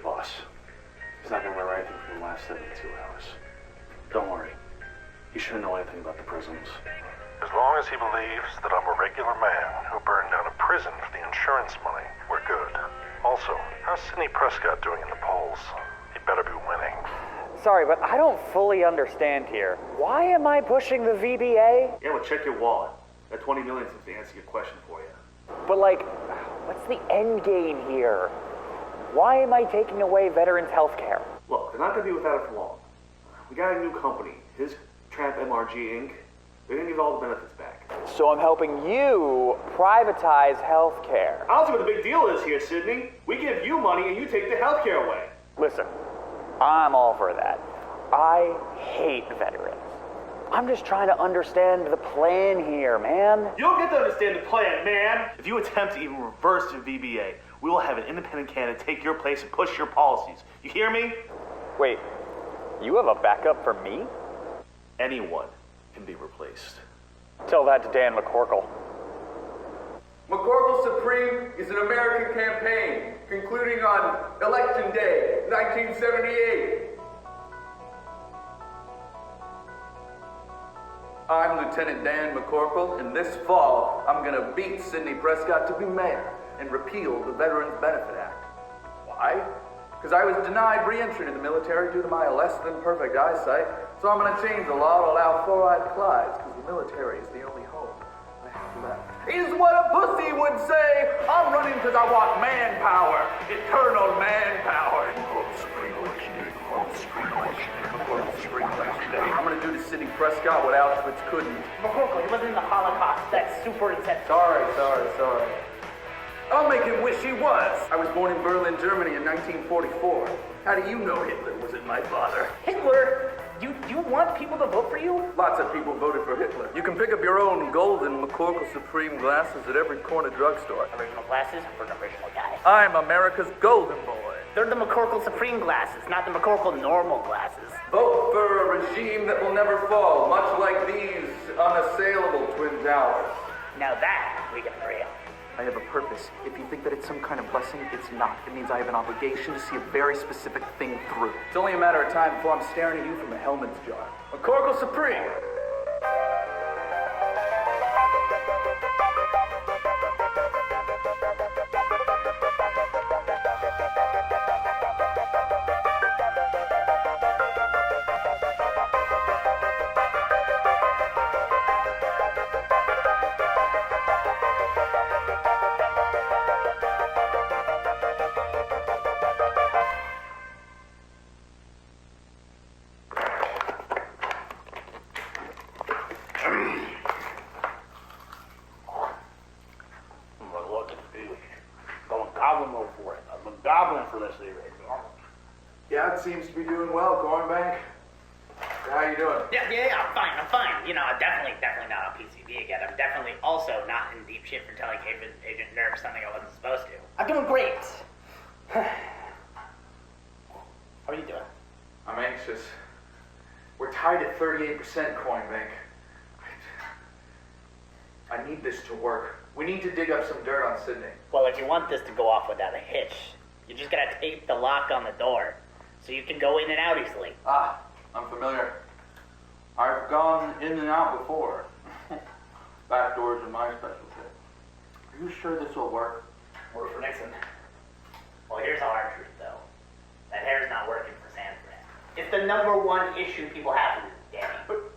shit, boss. He's not gonna remember anything from the last 72 hours. Don't worry. He shouldn't know anything about the prisons. As long as he believes that I'm a regular man who burned down a prison for the insurance money, we're good. Also, how's Sidney Prescott doing in the polls? He better be winning. Sorry, but I don't fully understand here. Why am I pushing the VBA? Yeah, well, check your wallet. That 20 million is to answer your question for you. But like, what's the end game here? Why am I taking away veterans' health care? Look, they're not gonna be without it for long. We got a new company, his Tramp MRG Inc. They're gonna give all the benefits back. So I'm helping you privatize health care. I don't see what the big deal is here, Sidney. We give you money and you take the health care away. Listen, I'm all for that. I hate veterans. I'm just trying to understand the plan here, man. You don't get to understand the plan, man. If you attempt to even reverse the VBA, we will have an independent candidate take your place and push your policies. You hear me? Wait, you have a backup for me? Anyone can be replaced. Tell that to Dan McCorkle. McCorkle Supreme is an American campaign concluding on Election Day, 1978. I'm Lieutenant Dan McCorkle, and this fall, I'm gonna beat Sidney Prescott to be mayor and repeal the Veterans Benefit Act. Why? Because I was denied re-entry to the military due to my less than perfect eyesight, so I'm gonna change the law to allow four-eyed Clydes, because the military is the only hope I have left. Is what a pussy would say. I'm running because I want manpower, eternal manpower. I'm gonna do to Sidney Prescott what Auschwitz couldn't. McCorkle, he wasn't in the Holocaust. That's super insensitive. Sorry. I'll make him wish he was. I was born in Berlin, Germany in 1944. How do you know Hitler wasn't my father? Hitler? You want people to vote for you? Lots of people voted for Hitler. You can pick up your own golden McCorkle Supreme glasses at every corner drugstore. Original glasses for an original guy. I'm America's golden boy. They're the McCorkle Supreme glasses, not the McCorkle normal glasses. Vote for a regime that will never fall, much like these unassailable Twin Towers. Now that we can agree on. I have a purpose. If you think that it's some kind of blessing, it's not. It means I have an obligation to see a very specific thing through. It's only a matter of time before I'm staring at you from a Hellman's jar. McCorkle Supreme! Yeah, it seems to be doing well, Cornbank. How you doing? Yeah, I'm fine. You know, I'm definitely not on PCB again. I'm definitely also not in deep shit for telling Agent Nerve something I wasn't supposed to. I'm doing great. How are you doing? I'm anxious. We're tied at 38%, Coinbank. I need this to work. We need to dig up some dirt on Sidney. Well, if you want this to go off without a hitch, you just gotta tape the lock on the door so you can go in and out easily. Ah, I'm familiar. I've gone in and out before. Back doors are my specialty. Are you sure this will work? Work for Nixon. Well, here's the hard truth, though. That hair's not working for San Fran. It's the number one issue people have with Danny. But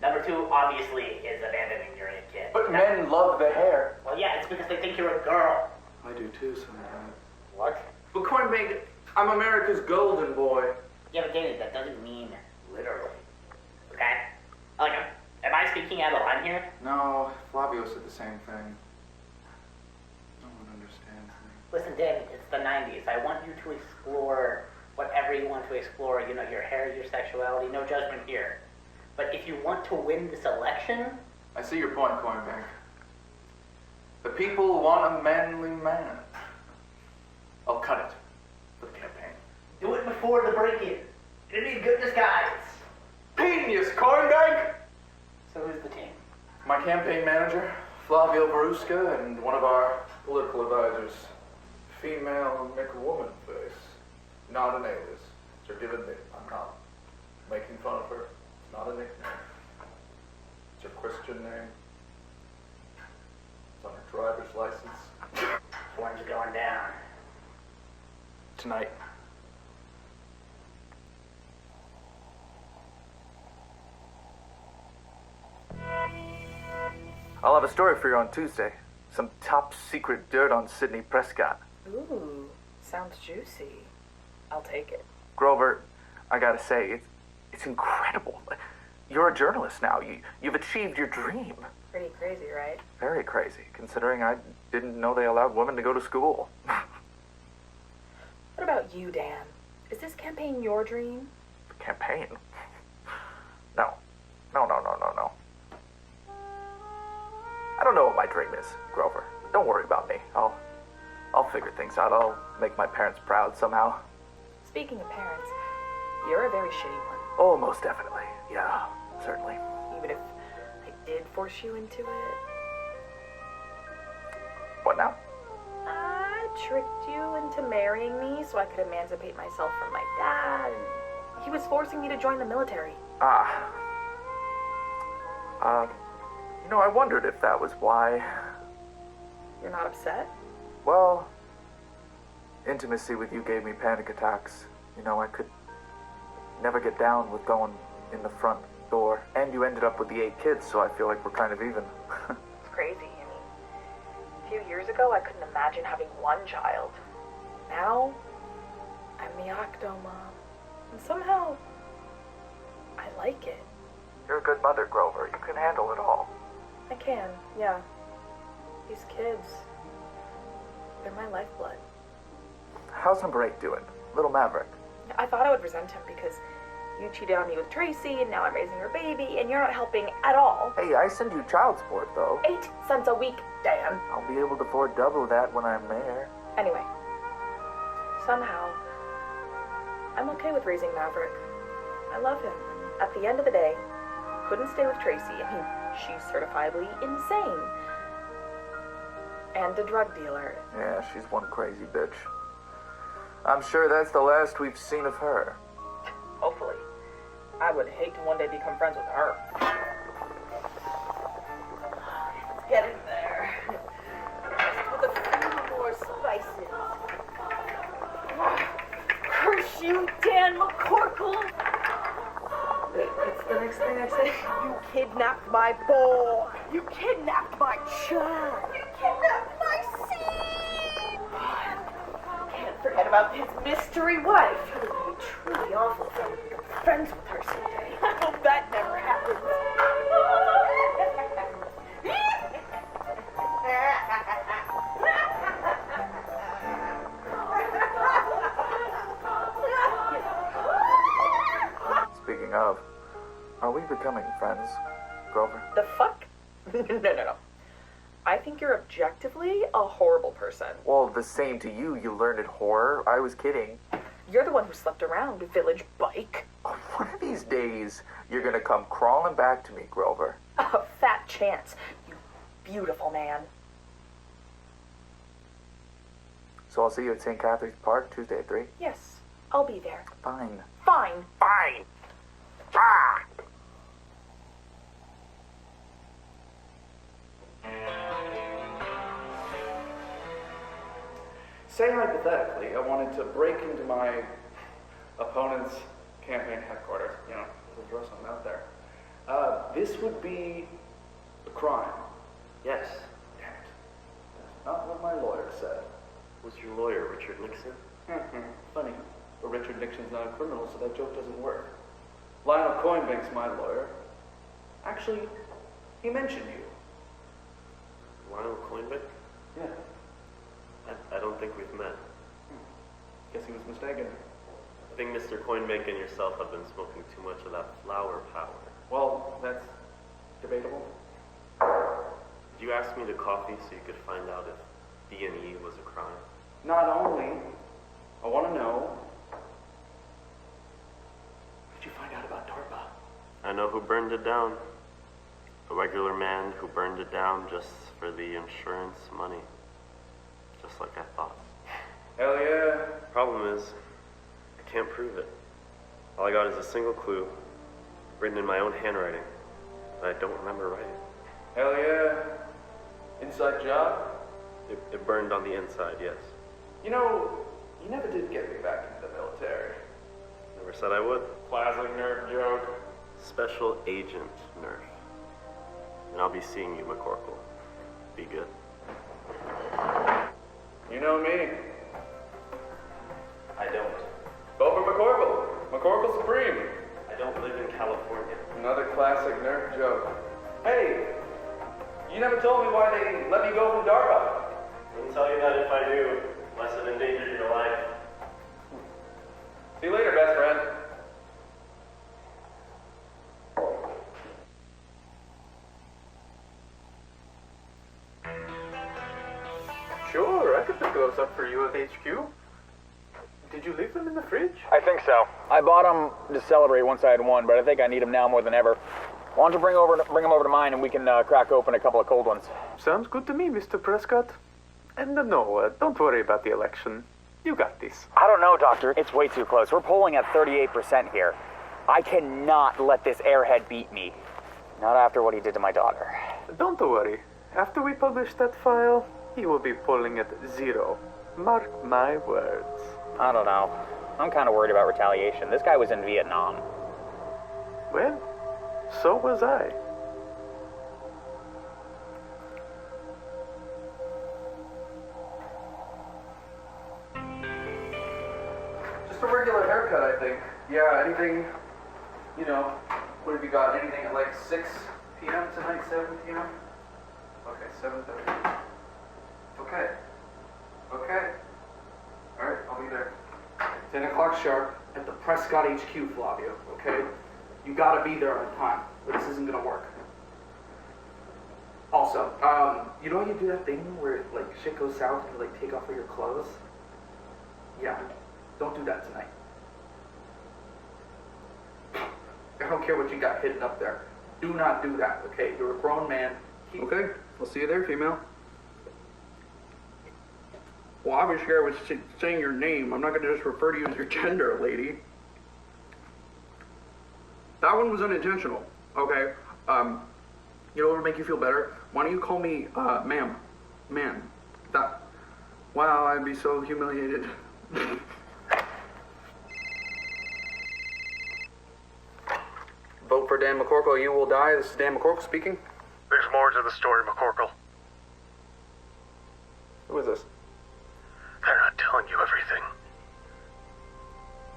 number two, obviously, is abandoning your own kid. But men love the hair. Well, yeah, it's because they think you're a girl. I do too sometimes. What? But Coinbank, I'm America's golden boy. Yeah, but Danny, that doesn't mean literally. Okay? Like, am I speaking out of line here? No, Flavio said the same thing. No one understands me. Listen, Danny, it's the 90s. I want you to explore whatever you want to explore. You know, your hair, your sexuality, no judgment here. But if you want to win this election... I see your point, Coinbank. The people want a manly man. I'll cut it for the campaign. Do it before the break-in. It'd be a good disguise. Genius, Coinbank! So who's the team? My campaign manager, Flavio Verusca, and one of our political advisors. Female make a woman face. Not an alias. It's her given name. I'm not making fun of her. It's not a nickname. It's her Christian name. It's on her driver's license. When's it going down? Tonight. I'll have a story for you on Tuesday. Some top secret dirt on Sidney Prescott. Ooh, sounds juicy. I'll take it. Grover, I gotta say, it's incredible. You're a journalist now. You've achieved your dream. Pretty crazy, right? Very crazy, considering I didn't know they allowed women to go to school. What about you, Dan? Is this campaign your dream? Campaign? No. No. I don't know what my dream is, Grover. Don't worry about me. I'll figure things out. I'll make my parents proud somehow. Speaking of parents, you're a very shitty one. Oh, most definitely. Yeah, certainly. Even if I did force you into it. What now? I tricked you into marrying me so I could emancipate myself from my dad. And he was forcing me to join the military. I wondered if that was why. You're not upset? Well, intimacy with you gave me panic attacks. I could never get down with going in the front door. And you ended up with the 8 kids, so I feel like we're kind of even. It's crazy. A few years ago, I couldn't imagine having one child. Now, I'm the octomom. And somehow, I like it. You're a good mother, Grover. You can handle it all. I can, yeah. These kids, they're my lifeblood. How's number 8 doing? Little Maverick. I thought I would resent him because you cheated on me with Tracy, and now I'm raising her baby, and you're not helping at all. Hey, I send you child support, though. 8 cents a week, Dan. I'll be able to afford double that when I'm mayor. Anyway, somehow, I'm okay with raising Maverick. I love him. At the end of the day, couldn't stay with Tracy. She's certifiably insane. And a drug dealer. Yeah, she's one crazy bitch. I'm sure that's the last we've seen of her. Hopefully. I would hate to one day become friends with her. It's getting there. Just with a few more spices. Curse you, Dan McCorkle! Wait, what's the next thing I say? You kidnapped my boy! You kidnapped my child! You kidnapped my seed! Can't forget about his mystery wife. It would be truly awful if I would become friends with her someday. I hope that never happens. Speaking of, are we becoming friends, Grover? The fuck? No. I think you're objectively a horrible person. Well, the same to you. You learned at horror. I was kidding. You're the one who slept around, village bike. One of these days, you're gonna come crawling back to me, Grover. A fat chance, you beautiful man. So I'll see you at St. Catherine's Park Tuesday at 3? Yes, I'll be there. Fine. Fine. Fine! Ah! Say hypothetically, I wanted to break into my opponent's campaign headquarters, to throw something out there. This would be a crime. Yes. Damn it. That's not what my lawyer said. Who's your lawyer, Richard Nixon? Funny, but Richard Nixon's not a criminal, so that joke doesn't work. Lionel Coinbank's my lawyer. Actually, he mentioned you. Lionel Coinbank? Yeah. I don't think we've met. Guess he was mistaken. I think Mr. Coinbank and yourself have been smoking too much of that flower power. Well, that's debatable. Did you ask me to coffee so you could find out if D&E was a crime? Not only, I want to know, did you find out about DARPA? I know who burned it down. A regular man who burned it down just for the insurance money. Just like I thought. Hell yeah. Problem is, prove it. All I got is a single clue, written in my own handwriting, that I don't remember writing. Hell yeah. Inside job? It burned on the inside, yes. You know, you never did get me back into the military. Never said I would. Classic nerd joke. Special Agent Nerf. And I'll be seeing you, McCorkle. Be good. You know me. I don't. Vote for McCorkle. McCorkle Supreme. I don't live in California. Another classic nerd joke. Hey, you never told me why they let me go from DARPA. Wouldn't tell you that if I knew, unless it endangered your life. See you later, best friend. Sure, I could pick those up for you at HQ. Did you leave them in the fridge? I think so. I bought them to celebrate once I had won, but I think I need them now more than ever. Why don't you bring them over to mine and we can crack open a couple of cold ones. Sounds good to me, Mr. Prescott. And no, don't worry about the election. You got this. I don't know, Doctor. It's way too close. We're polling at 38% here. I cannot let this airhead beat me. Not after what he did to my daughter. Don't worry. After we publish that file, he will be polling at 0. Mark my words. I don't know. I'm kind of worried about retaliation. This guy was in Vietnam. Well, so was I. Just a regular haircut, I think. Yeah, anything, you know, what have you got? Anything at like 6 p.m. tonight, 7 p.m.? Okay, 7:30. Okay. Okay. Alright, I'll be there. 10 o'clock sharp at the Prescott HQ, Flavio, okay? You gotta be there on time, or this isn't gonna work. Also, you know how you do that thing where, like, shit goes south and you, like, take off all your clothes? Yeah, don't do that tonight. I don't care what you got hidden up there. Do not do that, okay? You're a grown man. Okay, we'll see you there, female. Well, obviously I was saying your name. I'm not going to just refer to you as your gender, lady. That one was unintentional, okay? You know what would make you feel better? Why don't you call me, ma'am? Man. That... Wow, I'd be so humiliated. Vote for Dan McCorkle, you will die. This is Dan McCorkle speaking. There's more to the story, McCorkle. Who is this? They're not telling you everything.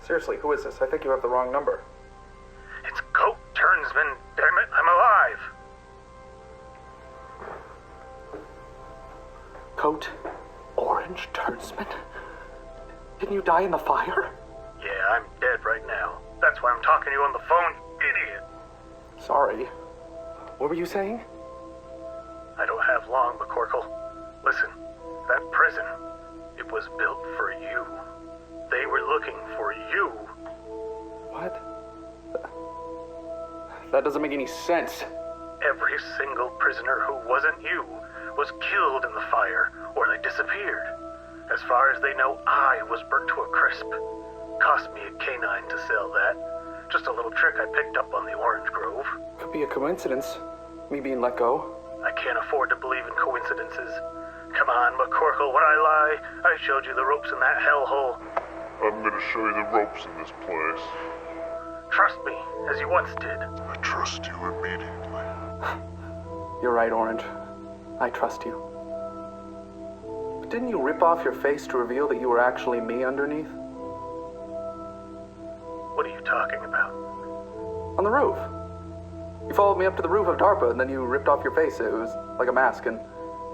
Seriously, who is this? I think you have the wrong number. It's Coat Turnsman, damn it, I'm alive! Coat Orange Turnsman? Didn't you die in the fire? Yeah, I'm dead right now. That's why I'm talking to you on the phone, idiot! Sorry. What were you saying? I don't have long, McCorkle. Listen, that prison, it was built for you. They were looking for you. What? That doesn't make any sense. Every single prisoner who wasn't you was killed in the fire, or they disappeared. As far as they know, I was burnt to a crisp. Cost me a canine to sell that. Just a little trick I picked up on the Orange Grove. Could be a coincidence. Me being let go. I can't afford to believe in coincidences. Come on, McCorkle, would I lie? I showed you the ropes in that hellhole. I'm gonna show you the ropes in this place. Trust me, as you once did. I trust you immediately. You're right, Orange. I trust you. But didn't you rip off your face to reveal that you were actually me underneath? What are you talking about? On the roof. You followed me up to the roof of DARPA, and then you ripped off your face. It was like a mask, and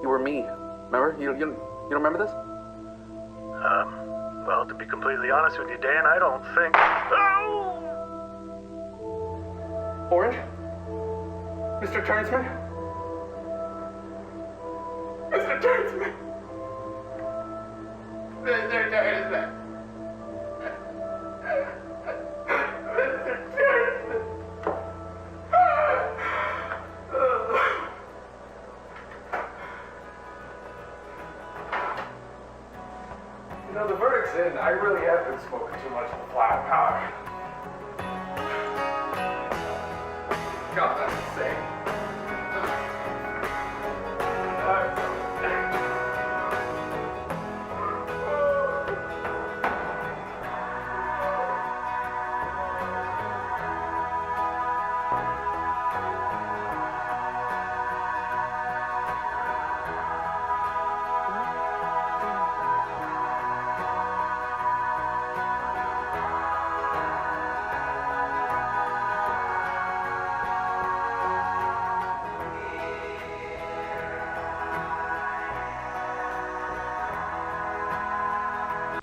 you were me. Remember? You don't remember this? Well, to be completely honest with you, Dan, I don't think... Oh! Orange? Mr. Turnsman? Mr. Turnsman! Mr. Turnsman! Mr. Turnsman! No, the verdict's in. I really have been smoking too much of the flower power. God, that's insane.